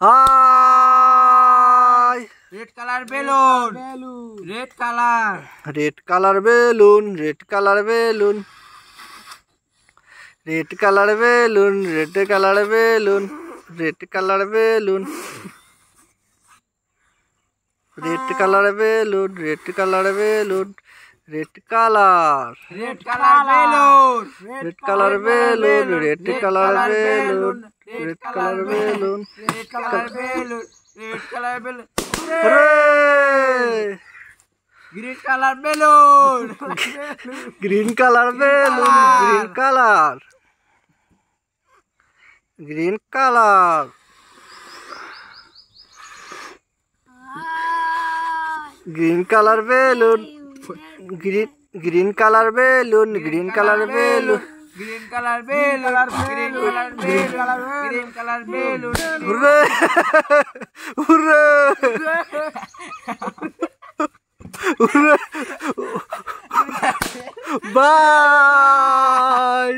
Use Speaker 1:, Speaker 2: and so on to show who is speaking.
Speaker 1: high
Speaker 2: red colour balloon red colour
Speaker 1: red colour balloon red colour balloon red colour balloon red colour balloon red colour balloon red colour balloon red colour balloon red colour
Speaker 2: red colour balloon
Speaker 1: red colour balloon red colour balloon red colour balloon
Speaker 2: red colour balloon red colour balloon green colour balloon
Speaker 1: green colour balloon green colour green colour green colour balloon green colour balloon green colour balloon
Speaker 2: green colour balloon green colour balloon green colour balloon
Speaker 1: hurray hurray hurray by